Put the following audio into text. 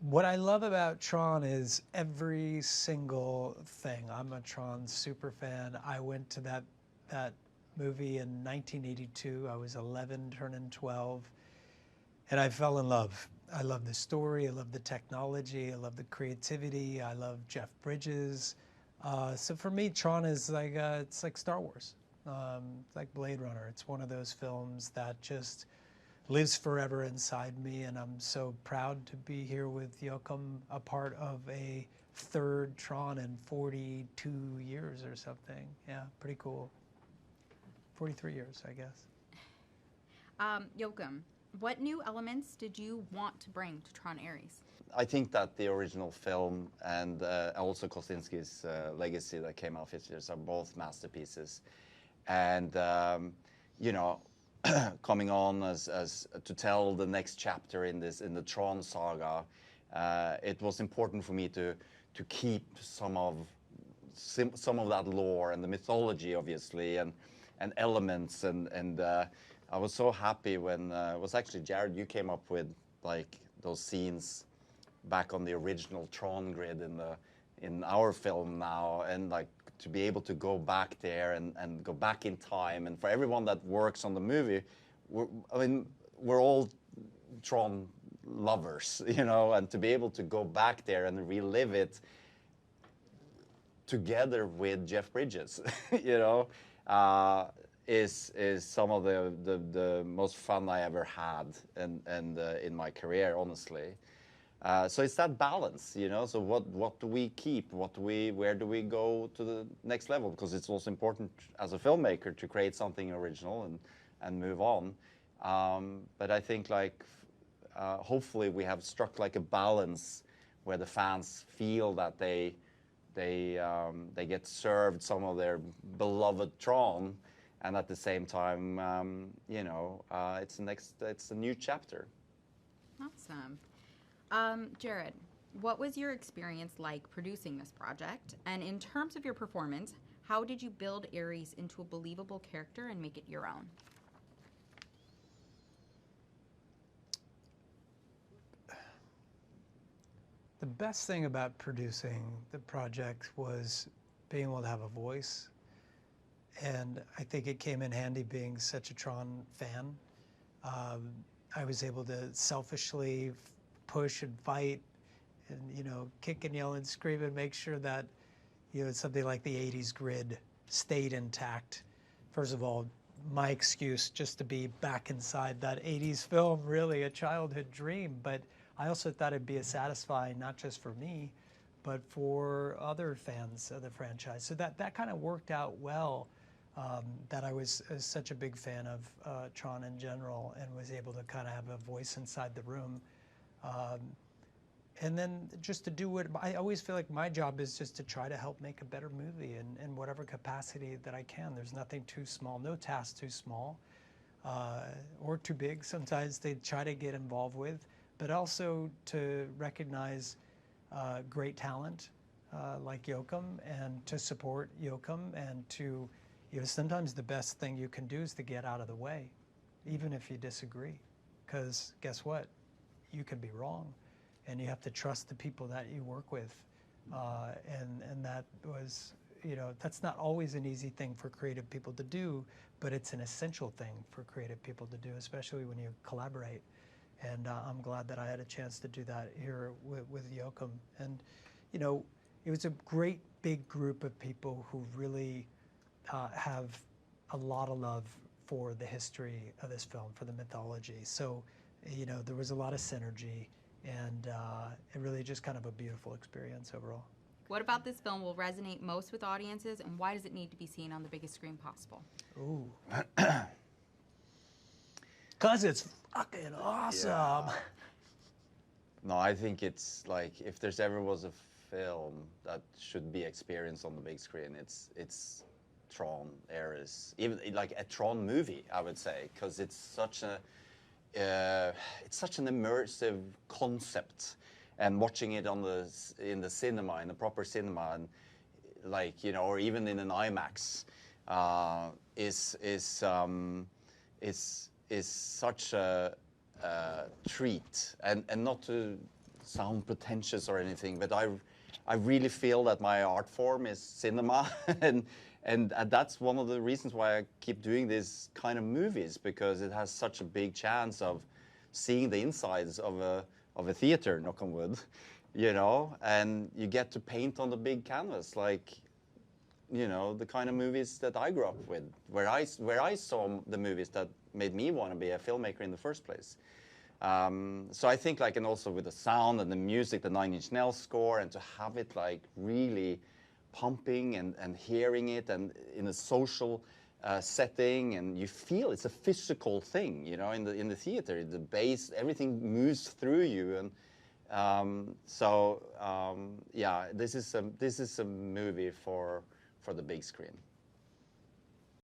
What I love about Tron is every single thing. I'm a Tron super fan. I went to that movie in 1982. I was 11, turning 12, and I fell in love. I love the story. I love the technology. I love the creativity. I love Jeff Bridges. So for me, Tron is like it's like Star Wars. It's like Blade Runner. It's one of those films that just lives forever inside me, and I'm so proud to be here with Joachim, a part of a third Tron in 42 years or something. Yeah, pretty cool. 43 years, I guess. Joachim, what new elements did you want to bring to Tron ARES? I think that the original film and also Kosinski's Legacy that came out 50 years are both masterpieces. And, you know, coming on as to tell the next chapter in the Tron saga, it was important for me to keep some of that lore and the mythology, obviously, and elements. And I was so happy when it was actually Jared, you came up with like those scenes back on the original Tron grid in our film now, and like to be able to go back there and go back in time. And for everyone that works on the movie, we're all Tron lovers, you know, and to be able to go back there and relive it together with Jeff Bridges, you know, is some of the most fun I ever had and in my career, honestly. So it's that balance, you know. So what do we keep? Where do we go to the next level? Because it's also important as a filmmaker to create something original and move on. But I think like hopefully we have struck like a balance where the fans feel that they get served some of their beloved Tron, and at the same time, you know, it's a new chapter. Awesome. Jared, what was your experience like producing this project? And in terms of your performance, how did you build ARES into a believable character and make it your own? The best thing about producing the project was being able to have a voice. And I think it came in handy being such a Tron fan. I was able to selfishly push and fight and, you know, kick and yell and scream and make sure that, you know, something like the 80s grid stayed intact. First of all, my excuse just to be back inside that 80s film, really a childhood dream. But I also thought it'd be satisfying, not just for me, but for other fans of the franchise. So that kind of worked out well, that I was such a big fan of Tron in general and was able to kind of have a voice inside the room. And then just to do what, I always feel like my job is just to try to help make a better movie in whatever capacity that I can. There's nothing too small, no task too small or too big. Sometimes they try to get involved with, but also to recognize great talent like Joachim, and to support Joachim, and to, you know, sometimes the best thing you can do is to get out of the way, even if you disagree, because guess what? You can be wrong, and you have to trust the people that you work with, and that was, you know, that's not always an easy thing for creative people to do, but it's an essential thing for creative people to do, especially when you collaborate. And I'm glad that I had a chance to do that here with Joachim. And, you know, it was a great big group of people who really have a lot of love for the history of this film, for the mythology. So, you know, there was a lot of synergy, and it really just kind of a beautiful experience overall. What about this film will resonate most with audiences, and why does it need to be seen on the biggest screen possible? Ooh. Because it's fucking awesome. Yeah. No, I think it's like, if there's ever was a film that should be experienced on the big screen, it's Tron ARES. Even like a Tron movie, I would say, because it's such an immersive concept, and watching it in the cinema, in the proper cinema, and like, you know, or even in an IMAX, is such a treat, and not to sound pretentious or anything, but I really feel that my art form is cinema, and that's one of the reasons why I keep doing these kind of movies, because it has such a big chance of seeing the insides of a theater, knock on wood, you know, and you get to paint on the big canvas, like, you know, the kind of movies that I grew up with, where I saw the movies that made me want to be a filmmaker in the first place. So I think, like, and also with the sound and the music, the Nine Inch Nails score, and to have it like really pumping and hearing it and in a social setting, and you feel it's a physical thing, you know, in the theater, the bass, everything moves through you, and yeah, this is a movie for the big screen.